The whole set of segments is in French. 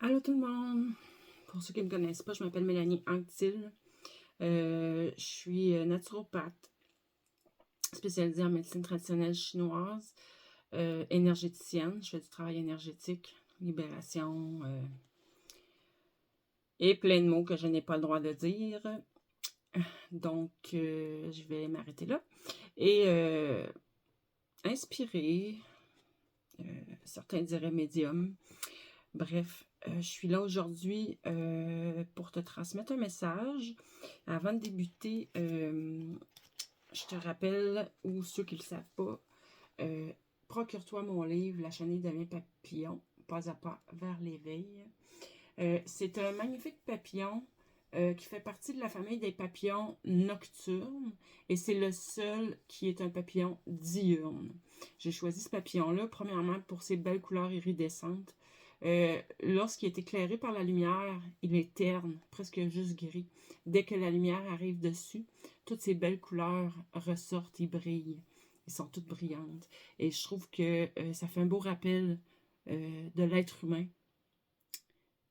Allô tout le monde! Pour ceux qui ne me connaissent pas, je m'appelle Mélanie Anctil. Je suis naturopathe spécialisée en médecine traditionnelle chinoise, énergéticienne. Je fais du travail énergétique, libération et plein de mots que je n'ai pas le droit de dire. Donc, je vais m'arrêter là. Et inspirer, certains diraient médium. Bref, je suis là aujourd'hui pour te transmettre un message. Avant de débuter, je te rappelle, ou ceux qui ne le savent pas, procure-toi mon livre, La chenille devient papillon, pas à pas vers l'éveil. C'est un magnifique papillon qui fait partie de la famille des papillons nocturnes et c'est le seul qui est un papillon diurne. J'ai choisi ce papillon-là, premièrement, pour ses belles couleurs iridescentes. Lorsqu'il est éclairé par la lumière, il est terne, presque juste gris. Dès que la lumière arrive dessus, toutes ces belles couleurs ressortent, ils brillent. Ils sont toutes brillantes. Et je trouve que ça fait un beau rappel de l'être humain.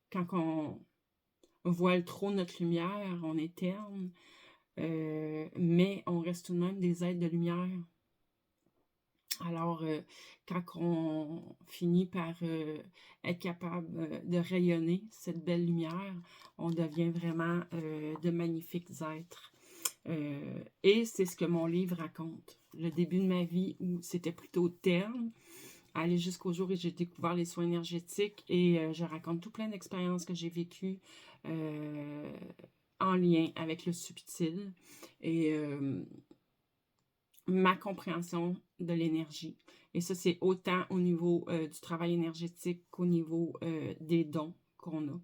Quand on voile trop notre lumière, on est terne, mais on reste tout de même des êtres de lumière. Alors, quand on finit par être capable de rayonner cette belle lumière, on devient vraiment de magnifiques êtres. Et c'est ce que mon livre raconte. Le début de ma vie où c'était plutôt terne, aller jusqu'au jour où j'ai découvert les soins énergétiques et je raconte tout plein d'expériences que j'ai vécues en lien avec le subtil et ma compréhension de l'énergie. Et ça, c'est autant au niveau du travail énergétique qu'au niveau des dons qu'on a.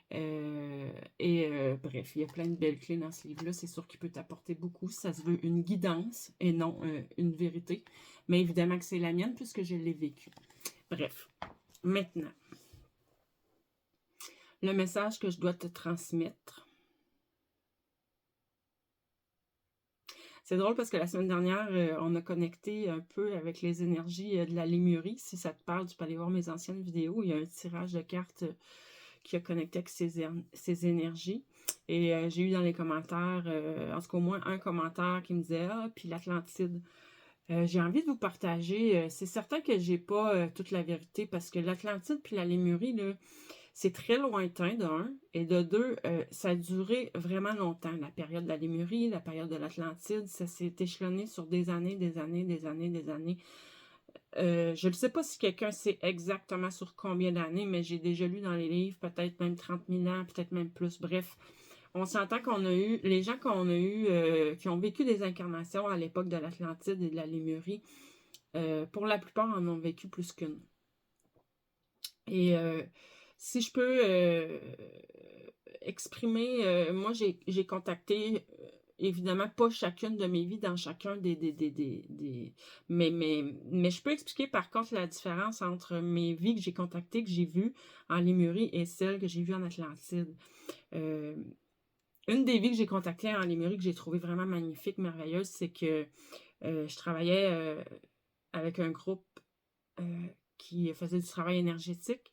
Bref, il y a plein de belles clés dans ce livre-là. C'est sûr qu'il peut t'apporter beaucoup. Ça se veut une guidance et non une vérité. Mais évidemment que c'est la mienne puisque je l'ai vécue. Bref, maintenant, le message que je dois te transmettre. C'est drôle parce que la semaine dernière, on a connecté un peu avec les énergies de la Lémurie. Si ça te parle, tu peux aller voir mes anciennes vidéos. Il y a un tirage de cartes qui a connecté avec ces énergies. Et j'ai eu dans les commentaires, en tout cas au moins un commentaire qui me disait « Ah, puis l'Atlantide ». J'ai envie de vous partager. C'est certain que j'ai pas toute la vérité parce que l'Atlantide puis la Lémurie, là, c'est très lointain d'un, et de deux, ça a duré vraiment longtemps. La période de la Lémurie, la période de l'Atlantide, ça s'est échelonné sur des années, des années, des années, des années. Je ne sais pas si quelqu'un sait exactement sur combien d'années, mais j'ai déjà lu dans les livres peut-être même 30 000 ans, peut-être même plus. Bref, on s'entend qu'on a eu, les gens qu'on a eu, qui ont vécu des incarnations à l'époque de l'Atlantide et de la Lémurie, pour la plupart en ont vécu plus qu'une. Et si je peux exprimer, moi j'ai contacté évidemment pas chacune de mes vies dans chacun mais je peux expliquer par contre la différence entre mes vies que j'ai contactées, que j'ai vues en Lémurie et celles que j'ai vues en Atlantide. Une des vies que j'ai contactées en Lémurie que j'ai trouvé vraiment magnifique, merveilleuse, c'est que je travaillais avec un groupe qui faisait du travail énergétique.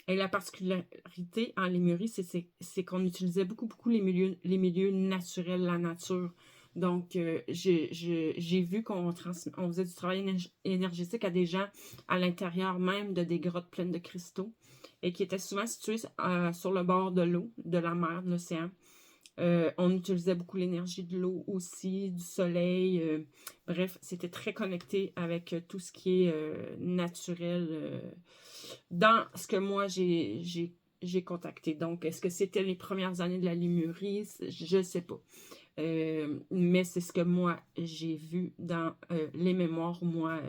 Et la particularité en Lémurie, c'est qu'on utilisait beaucoup les milieux naturels, la nature. Donc, j'ai vu qu'on faisait du travail énergétique à des gens à l'intérieur même de des grottes pleines de cristaux et qui étaient souvent situés sur le bord de l'eau, de la mer, de l'océan. On utilisait beaucoup l'énergie de l'eau aussi, du soleil. Bref, c'était très connecté avec tout ce qui est naturel dans ce que moi j'ai contacté. Donc, est-ce que c'était les premières années de la Lémurie? Je ne sais pas. Mais c'est ce que moi j'ai vu dans les mémoires où moi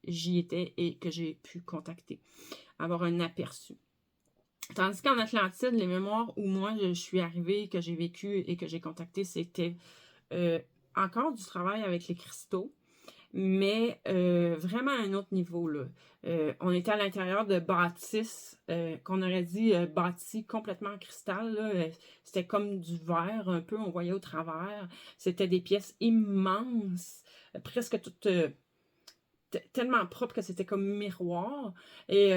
j'y étais et que j'ai pu contacter, avoir un aperçu. Tandis qu'en Atlantide, les mémoires où moi je suis arrivée, que j'ai vécu et que j'ai contacté, c'était encore du travail avec les cristaux, mais vraiment à un autre niveau, là. On était à l'intérieur de bâtisses qu'on aurait dit bâties complètement en cristal, là. C'était comme du verre un peu, on voyait au travers. C'était des pièces immenses, presque toutes tellement propres que c'était comme miroir. Et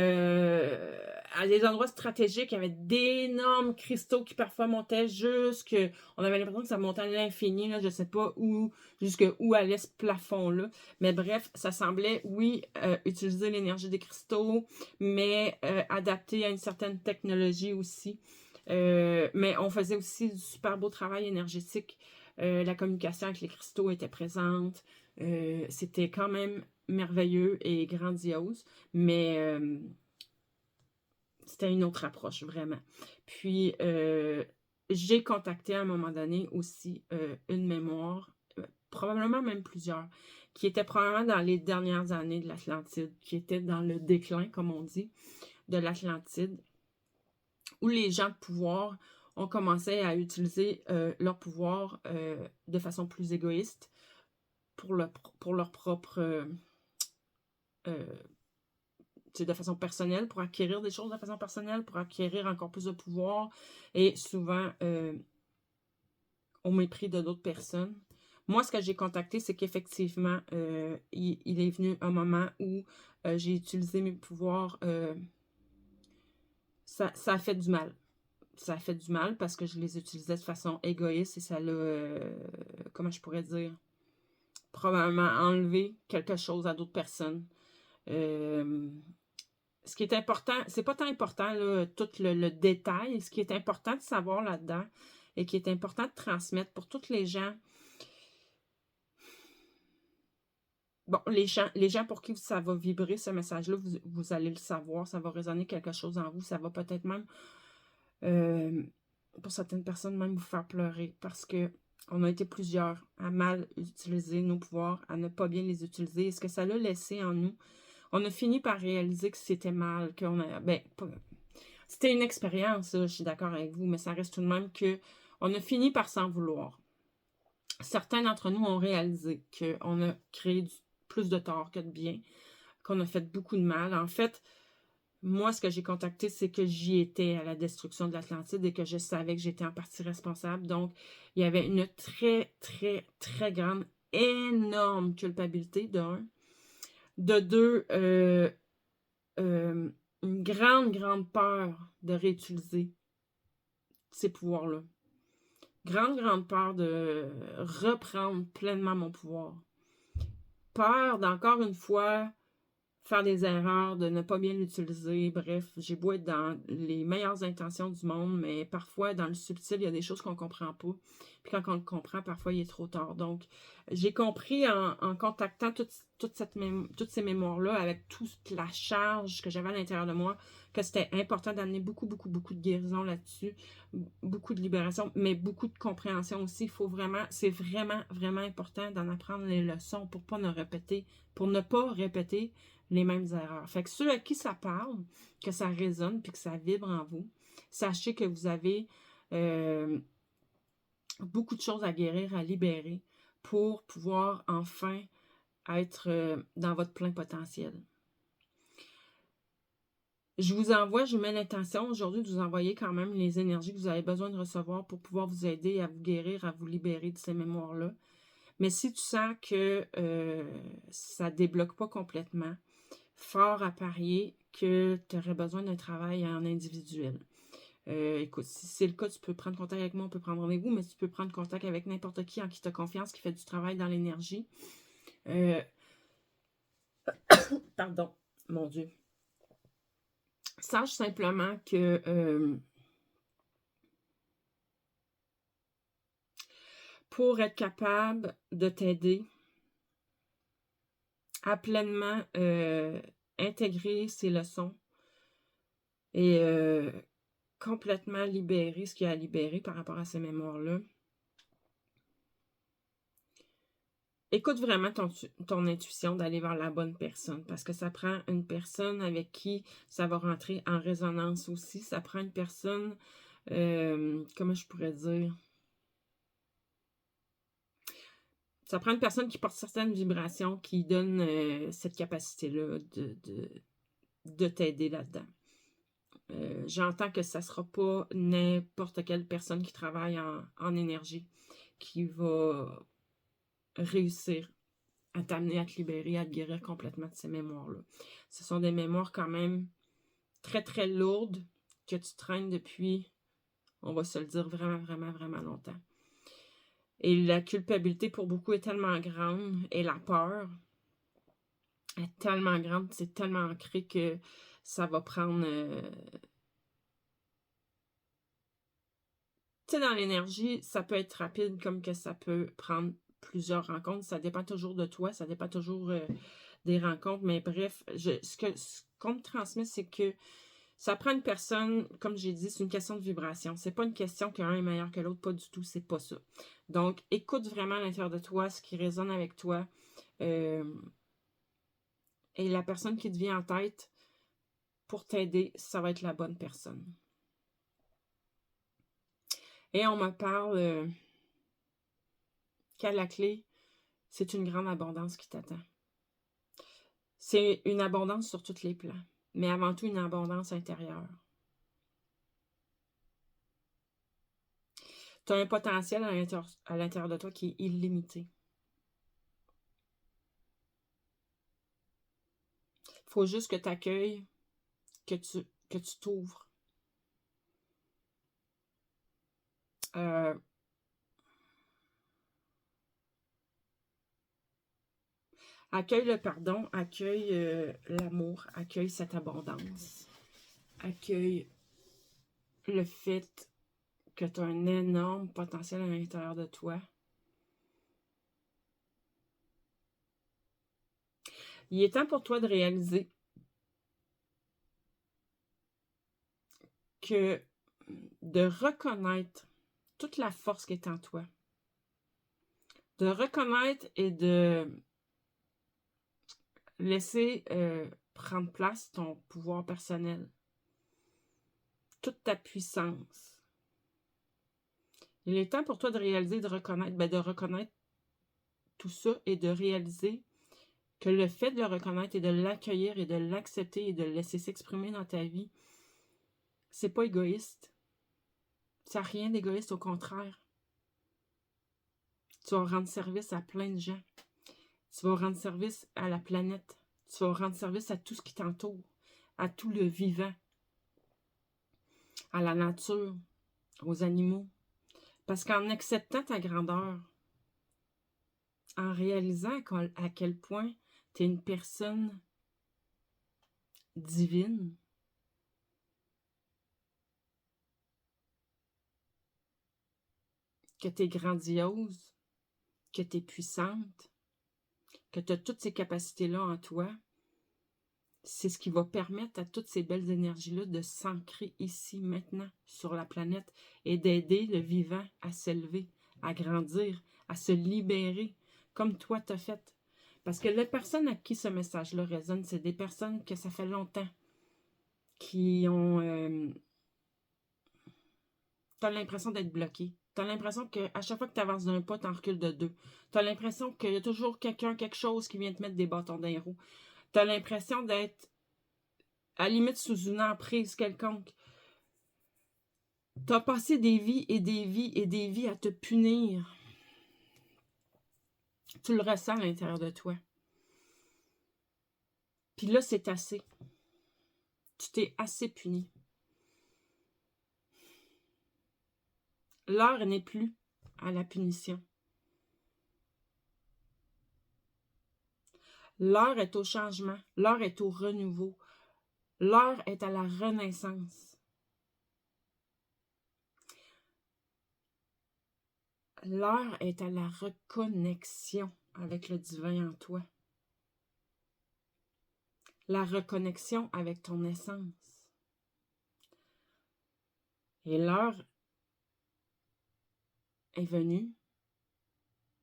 à des endroits stratégiques, il y avait d'énormes cristaux qui parfois montaient jusque... On avait l'impression que ça montait à l'infini, là, je sais pas où, jusque où allait ce plafond-là. Mais bref, ça semblait, oui, utiliser l'énergie des cristaux, mais adapté à une certaine technologie aussi. Mais on faisait aussi du super beau travail énergétique. La communication avec les cristaux était présente. C'était quand même merveilleux et grandiose, mais c'était une autre approche, vraiment. Puis, j'ai contacté à un moment donné aussi une mémoire, probablement même plusieurs, qui était probablement dans les dernières années de l'Atlantide, qui était dans le déclin, comme on dit, de l'Atlantide, où les gens de pouvoir ont commencé à utiliser leur pouvoir de façon plus égoïste pour leur propre... de façon personnelle, pour acquérir des choses de façon personnelle, pour acquérir encore plus de pouvoir, et souvent au mépris de d'autres personnes. Moi, ce que j'ai contacté, c'est qu'effectivement, il est venu un moment où j'ai utilisé mes pouvoirs. Ça a fait du mal. Ça a fait du mal parce que je les utilisais de façon égoïste et ça l'a, comment je pourrais dire, probablement enlevé quelque chose à d'autres personnes. Ce qui est important, c'est pas tant important, là, tout le détail. Ce qui est important de savoir là-dedans et qui est important de transmettre pour toutes les gens. Bon, les gens pour qui ça va vibrer, ce message-là, vous allez le savoir, ça va résonner quelque chose en vous, ça va peut-être même, pour certaines personnes, même vous faire pleurer parce que on a été plusieurs à mal utiliser nos pouvoirs, à ne pas bien les utiliser. Et ce que ça l'a laissé en nous, on a fini par réaliser que c'était mal, qu'on a... Ben, c'était une expérience, je suis d'accord avec vous, mais ça reste tout de même que on a fini par s'en vouloir. Certains d'entre nous ont réalisé qu'on a créé plus de tort que de bien, qu'on a fait beaucoup de mal. En fait, moi, ce que j'ai contacté, c'est que j'y étais à la destruction de l'Atlantide et que je savais que j'étais en partie responsable. Donc, il y avait une très, très, très grande, énorme culpabilité, de un. De deux, une grande, grande peur de réutiliser ces pouvoirs-là. Grande, grande peur de reprendre pleinement mon pouvoir. Peur d'encore une fois faire des erreurs, de ne pas bien l'utiliser. Bref, j'ai beau être dans les meilleures intentions du monde, mais parfois, dans le subtil, il y a des choses qu'on ne comprend pas. Puis quand on le comprend, parfois, il est trop tard. Donc, j'ai compris en contactant toutes ces mémoires-là, avec toute la charge que j'avais à l'intérieur de moi, que c'était important d'amener beaucoup, beaucoup, beaucoup de guérison là-dessus, beaucoup de libération, mais beaucoup de compréhension aussi. Il faut vraiment, c'est vraiment, vraiment important d'en apprendre les leçons pour ne pas répéter les mêmes erreurs. Fait que ceux à qui ça parle, que ça résonne puis que ça vibre en vous, sachez que vous avez beaucoup de choses à guérir, à libérer pour pouvoir enfin être dans votre plein potentiel. Je vous mets l'intention aujourd'hui de vous envoyer quand même les énergies que vous avez besoin de recevoir pour pouvoir vous aider à vous guérir, à vous libérer de ces mémoires-là. Mais si tu sens que ça ne débloque pas complètement, fort à parier que tu aurais besoin d'un travail en individuel. Écoute, si c'est le cas, tu peux prendre contact avec moi, on peut prendre rendez-vous, mais tu peux prendre contact avec n'importe qui en qui tu as confiance, qui fait du travail dans l'énergie. Pardon, mon Dieu. Sache simplement que pour être capable de t'aider à pleinement intégrer ces leçons et complètement libérer ce qu'il y a à libérer par rapport à ces mémoires-là, écoute vraiment ton intuition d'aller vers la bonne personne parce que ça prend une personne avec qui ça va rentrer en résonance aussi. Ça prend une personne, comment je pourrais dire? Ça prend une personne qui porte certaines vibrations qui donne cette capacité-là de t'aider là-dedans. J'entends que ça ne sera pas n'importe quelle personne qui travaille en énergie qui va réussir à t'amener à te libérer, à te guérir complètement de ces mémoires-là. Ce sont des mémoires quand même très, très lourde que tu traînes depuis, on va se le dire, vraiment, vraiment, vraiment longtemps. Et la culpabilité pour beaucoup est tellement grande, et la peur est tellement grande, c'est tellement ancré que ça va prendre... Tu sais, dans l'énergie, ça peut être rapide comme que ça peut prendre plusieurs rencontres. Ça dépend toujours de toi, ça dépend toujours des rencontres. Mais bref, ce qu'on me transmet, c'est que ça prend une personne, comme j'ai dit, c'est une question de vibration. C'est pas une question qu'un est meilleur que l'autre, pas du tout, c'est pas ça. Donc, écoute vraiment à l'intérieur de toi ce qui résonne avec toi. Et la personne qui te vient en tête pour t'aider, ça va être la bonne personne. Et on me parle qu'à la clé, c'est une grande abondance qui t'attend. C'est une abondance sur tous les plans, mais avant tout une abondance intérieure. Tu as un potentiel à l'intérieur de toi qui est illimité. Il faut juste que tu accueilles, que tu t'ouvres. Accueille le pardon, accueille l'amour, accueille cette abondance. Accueille le fait que tu as un énorme potentiel à l'intérieur de toi. Il est temps pour toi de réaliser que de reconnaître toute la force qui est en toi, de reconnaître et de laisser prendre place ton pouvoir personnel, toute ta puissance. Il est temps pour toi de réaliser, de reconnaître tout ça et de réaliser que le fait de le reconnaître et de l'accueillir et de l'accepter et de le laisser s'exprimer dans ta vie, c'est pas égoïste. Ça n'a rien d'égoïste, au contraire. Tu vas rendre service à plein de gens. Tu vas rendre service à la planète. Tu vas rendre service à tout ce qui t'entoure, à tout le vivant, à la nature, aux animaux. Parce qu'en acceptant ta grandeur, en réalisant à quel point tu es une personne divine, que tu es grandiose, que tu es puissante, que tu as toutes ces capacités-là en toi, c'est ce qui va permettre à toutes ces belles énergies-là de s'ancrer ici, maintenant, sur la planète et d'aider le vivant à s'élever, à grandir, à se libérer, comme toi t'as fait. Parce que les personnes à qui ce message-là résonne, c'est des personnes que ça fait longtemps qui ont... t'as l'impression d'être bloqué. T'as l'impression qu'à chaque fois que tu avances d'un pas, t'en recules de deux. T'as l'impression qu'il y a toujours quelqu'un, quelque chose qui vient te mettre des bâtons dans les roues. T'as l'impression d'être à la limite sous une emprise quelconque. T'as passé des vies et des vies et des vies à te punir. Tu le ressens à l'intérieur de toi. Puis là, c'est assez. Tu t'es assez puni. L'heure n'est plus à la punition. L'heure est au changement. L'heure est au renouveau. L'heure est à la renaissance. L'heure est à la reconnexion avec le divin en toi. La reconnexion avec ton essence. Et l'heure est venue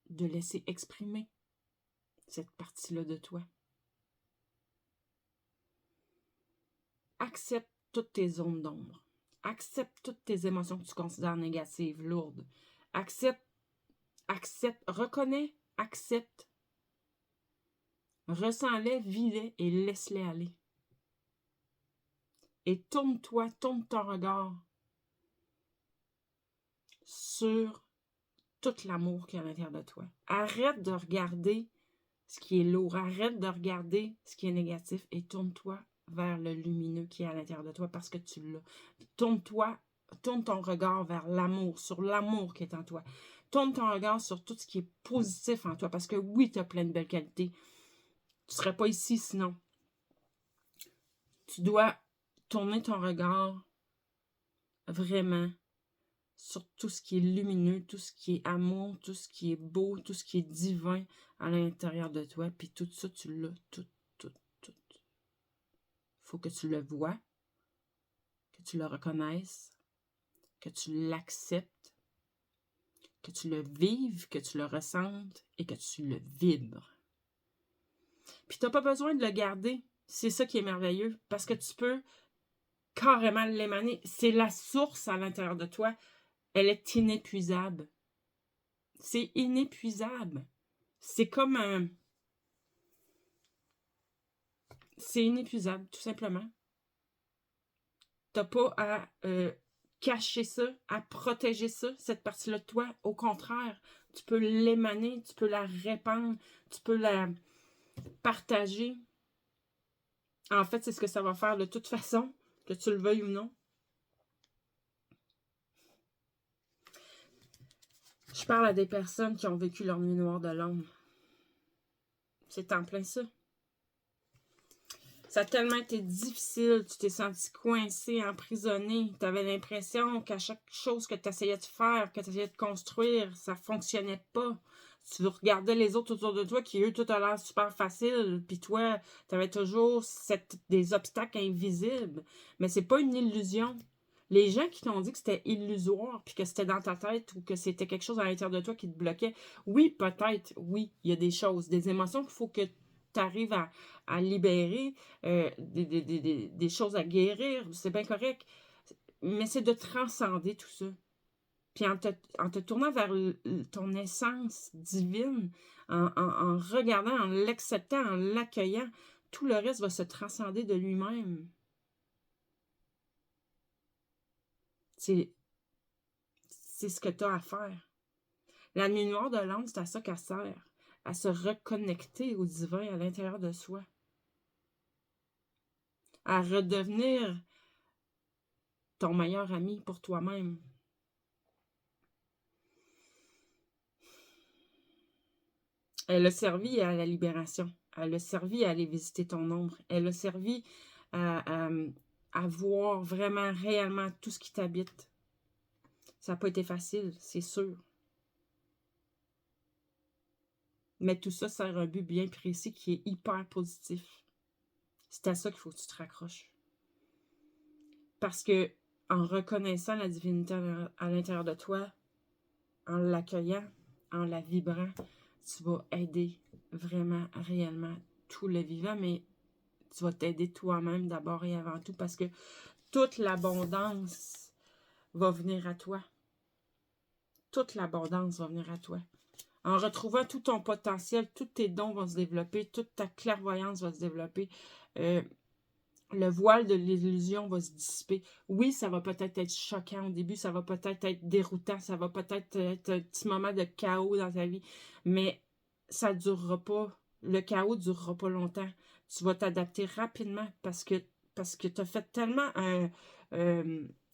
de laisser exprimer cette partie-là de toi. Accepte toutes tes zones d'ombre. Accepte toutes tes émotions que tu considères négatives, lourdes. Accepte, reconnais, accepte. Ressens-les, vis-les et laisse-les aller. Et tourne ton regard sur tout l'amour qu'il y a à l'intérieur de toi. Arrête de regarder ce qui est lourd. Arrête de regarder ce qui est négatif et tourne-toi vers le lumineux qui est à l'intérieur de toi parce que tu l'as. Tourne ton regard vers l'amour, sur l'amour qui est en toi. Tourne ton regard sur tout ce qui est positif en toi parce que oui, tu as plein de belles qualités. Tu ne serais pas ici sinon. Tu dois tourner ton regard vraiment sur tout ce qui est lumineux, tout ce qui est amour, tout ce qui est beau, tout ce qui est divin à l'intérieur de toi. Puis tout ça, tu l'as, tout. Faut que tu le vois, que tu le reconnaisses, que tu l'acceptes, que tu le vives, que tu le ressentes et que tu le vibres. Puis tu n'as pas besoin de le garder. C'est ça qui est merveilleux, parce que tu peux carrément l'émaner. C'est la source à l'intérieur de toi. Elle est inépuisable. C'est inépuisable. C'est comme un... C'est inépuisable, tout simplement. T'as pas à cacher ça, à protéger ça, cette partie-là de toi. Au contraire, tu peux l'émaner, tu peux la répandre, tu peux la partager. En fait, c'est ce que ça va faire de toute façon, que tu le veuilles ou non. Je parle à des personnes qui ont vécu leur nuit noire de l'ombre. C'est en plein ça. Ça a tellement été difficile, tu t'es senti coincé, emprisonné. Tu avais l'impression qu'à chaque chose que tu essayais de faire, que tu essayais de construire, ça ne fonctionnait pas. Tu regardais les autres autour de toi qui, eux, tout a l'air super facile. Puis toi, tu avais toujours des obstacles invisibles. Mais c'est pas une illusion. Les gens qui t'ont dit que c'était illusoire, puis que c'était dans ta tête ou que c'était quelque chose à l'intérieur de toi qui te bloquait, oui, peut-être, oui, il y a des choses, des émotions qu'il faut que tu arrives à libérer, des choses à guérir, c'est bien correct. Mais c'est de transcender tout ça. Puis en te tournant vers ton essence divine, en regardant, en l'acceptant, en l'accueillant, tout le reste va se transcender de lui-même. C'est ce que tu as à faire. La nuit noire de l'âme, c'est à ça qu'elle sert. À se reconnecter au divin à l'intérieur de soi. À redevenir ton meilleur ami pour toi-même. Elle a servi à la libération. Elle a servi à aller visiter ton ombre. Elle a servi à voir vraiment, réellement tout ce qui t'habite. Ça n'a pas été facile, c'est sûr. Mais tout ça sert un but bien précis qui est hyper positif. C'est à ça qu'il faut que tu te raccroches. Parce que en reconnaissant la divinité à l'intérieur de toi, en l'accueillant, en la vibrant, tu vas aider vraiment, réellement tout le vivant, mais tu vas t'aider toi-même d'abord et avant tout parce que toute l'abondance va venir à toi. Toute l'abondance va venir à toi. En retrouvant tout ton potentiel, tous tes dons vont se développer, toute ta clairvoyance va se développer. Le voile de l'illusion va se dissiper. Oui, ça va peut-être être choquant au début, ça va peut-être être déroutant, ça va peut-être être un petit moment de chaos dans ta vie, mais ça ne durera pas. Le chaos ne durera pas longtemps. Tu vas t'adapter rapidement parce que tu as fait tellement un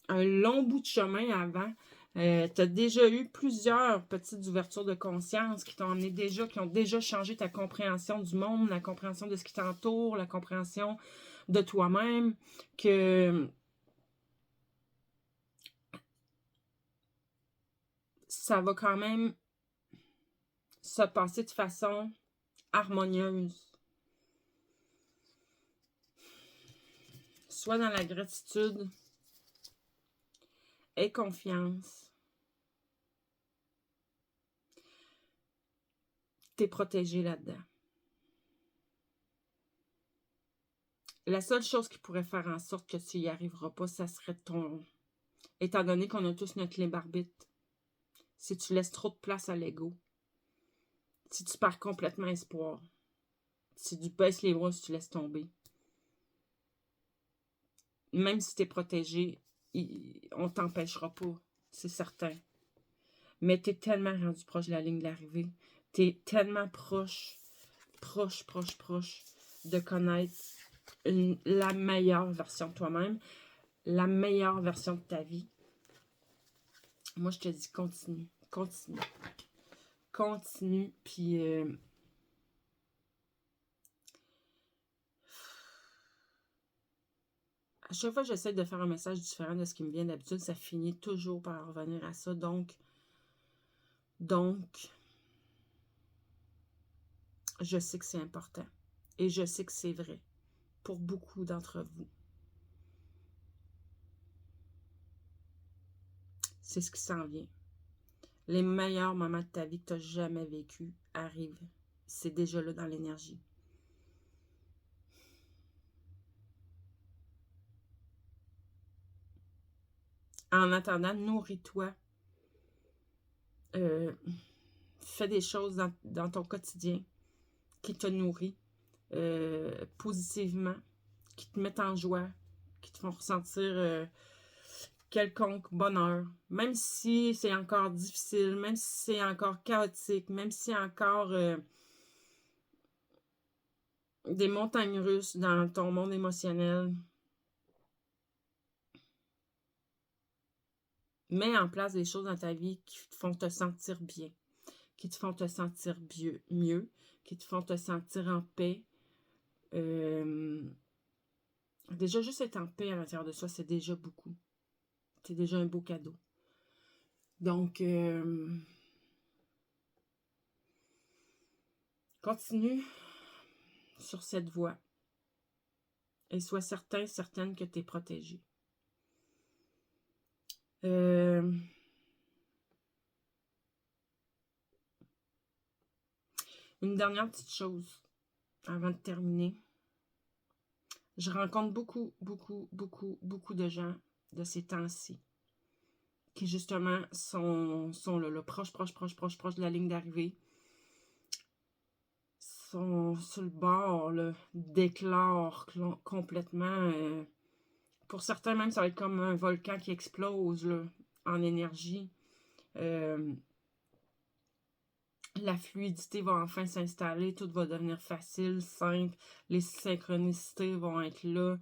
long bout de chemin avant. Tu as déjà eu plusieurs petites ouvertures de conscience qui t'ont amené déjà, qui ont déjà changé ta compréhension du monde, la compréhension de ce qui t'entoure, la compréhension de toi-même, que ça va quand même se passer de façon harmonieuse. Sois dans la gratitude, aie confiance. T'es protégé là-dedans. La seule chose qui pourrait faire en sorte que tu n'y arriveras pas, ça serait ton... Étant donné qu'on a tous notre libre arbitre, si tu laisses trop de place à l'ego, si tu perds complètement espoir, si tu baisses les bras, si tu laisses tomber, même si tu es protégé, on t'empêchera pas, c'est certain. Mais tu es tellement rendu proche de la ligne d'arrivée. Tu es tellement proche de connaître la meilleure version de toi-même, la meilleure version de ta vie. Moi, je te dis, continue, continue, continue, puis à chaque fois que j'essaie de faire un message différent de ce qui me vient d'habitude, ça finit toujours par revenir à ça. Donc, je sais que c'est important. Et je sais que c'est vrai pour beaucoup d'entre vous. C'est ce qui s'en vient. Les meilleurs moments de ta vie que tu n'as jamais vécu arrivent. C'est déjà là dans l'énergie. En attendant, nourris-toi. Fais des choses dans ton quotidien qui te nourrit positivement, qui te mettent en joie, qui te font ressentir quelconque bonheur. Même si c'est encore difficile, même si c'est encore chaotique, même si c'est encore des montagnes russes dans ton monde émotionnel. Mets en place des choses dans ta vie qui te font te sentir bien, qui te font te sentir mieux, qui te font te sentir en paix. Déjà, juste être en paix à l'intérieur de soi, c'est déjà beaucoup. C'est déjà un beau cadeau. Donc, continue sur cette voie et sois certaine que tu es protégée. Une dernière petite chose avant de terminer. Je rencontre beaucoup de gens de ces temps-ci qui justement sont là, proches de la ligne d'arrivée, sont sur le bord d'éclore complètement. Pour certains même, ça va être comme un volcan qui explose là, en énergie. La fluidité va enfin s'installer, tout va devenir facile, simple, les synchronicités vont être là.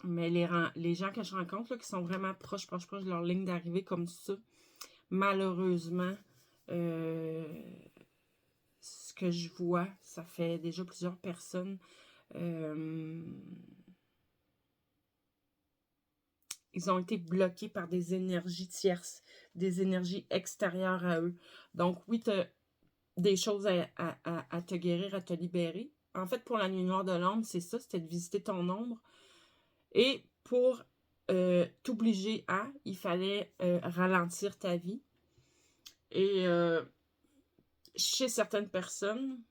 Mais les gens que je rencontre là, qui sont vraiment proches de leur ligne d'arrivée comme ça, malheureusement, ce que je vois, ça fait déjà plusieurs personnes, ils ont été bloqués par des énergies tierces, des énergies extérieures à eux. Donc oui, tu as des choses à te guérir, à te libérer. En fait, pour la nuit noire de l'ombre, c'est ça, c'était de visiter ton ombre. Et pour t'obliger à, il fallait ralentir ta vie. Et chez certaines personnes,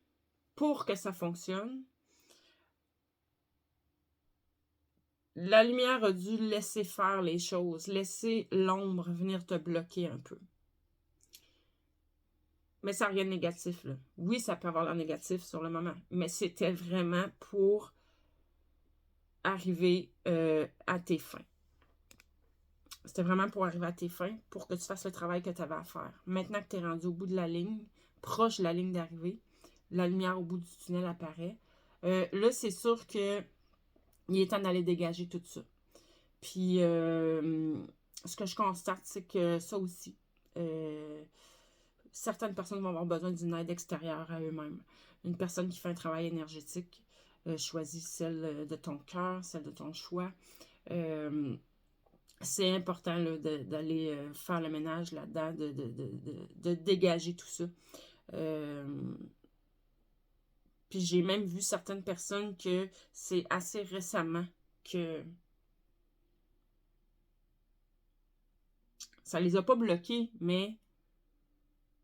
pour que ça fonctionne, la lumière a dû laisser faire les choses, laisser l'ombre venir te bloquer un peu. Mais ça n'a rien de négatif, là. Oui, ça peut avoir l'air négatif sur le moment, mais c'était vraiment pour arriver à tes fins. C'était vraiment pour arriver à tes fins, pour que tu fasses le travail que tu avais à faire. Maintenant que tu es rendu au bout de la ligne, proche de la ligne d'arrivée, la lumière au bout du tunnel apparaît. Là, c'est sûr que il est temps d'aller dégager tout ça. Puis, ce que je constate, c'est que ça aussi, certaines personnes vont avoir besoin d'une aide extérieure à eux-mêmes. Une personne qui fait un travail énergétique, choisis celle de ton cœur, celle de ton choix. C'est important d'aller faire le ménage là-dedans, de dégager tout ça. Puis j'ai même vu certaines personnes que c'est assez récemment que ça les a pas bloqués, mais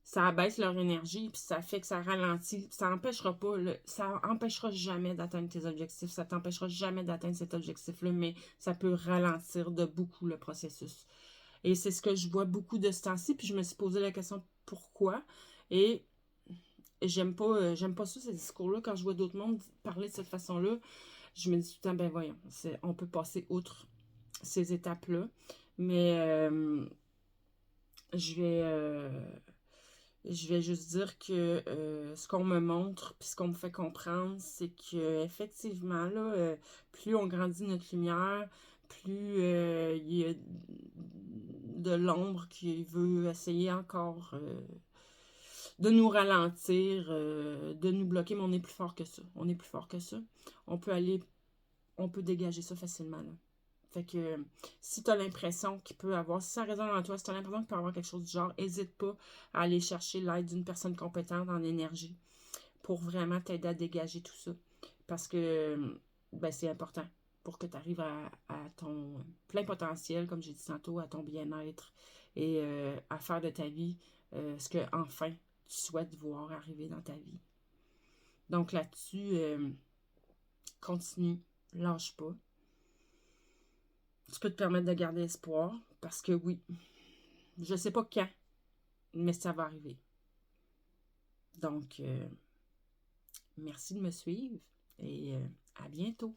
ça abaisse leur énergie, puis ça fait que ça ralentit. Ça empêchera pas, ça empêchera jamais d'atteindre tes objectifs, ça t'empêchera jamais d'atteindre cet objectif-là, mais ça peut ralentir de beaucoup le processus. Et c'est ce que je vois beaucoup de ce temps-ci, puis je me suis posé la question pourquoi. Et j'aime pas ça, ces discours-là. Quand je vois d'autres mondes parler de cette façon-là, je me dis tout le temps, ben voyons, on peut passer outre ces étapes-là. Mais je vais Je vais juste dire que ce qu'on me montre puis ce qu'on me fait comprendre, c'est que effectivement là, plus on grandit notre lumière, plus il y a de l'ombre qui veut essayer encore de nous ralentir, de nous bloquer, mais on est plus fort que ça. On est plus fort que ça. On peut aller, on peut dégager ça facilement là. Fait que si tu as l'impression qu'il peut avoir, si ça résonne en toi, si tu as l'impression qu'il peut avoir quelque chose du genre, n'hésite pas à aller chercher l'aide d'une personne compétente en énergie pour vraiment t'aider à dégager tout ça. Parce que ben, c'est important pour que tu arrives à ton plein potentiel, comme j'ai dit tantôt, à ton bien-être et à faire de ta vie ce que enfin tu souhaites voir arriver dans ta vie. Donc là-dessus, continue, lâche pas. Tu peux te permettre de garder espoir parce que oui, je sais pas quand, mais ça va arriver. Donc, merci de me suivre et à bientôt.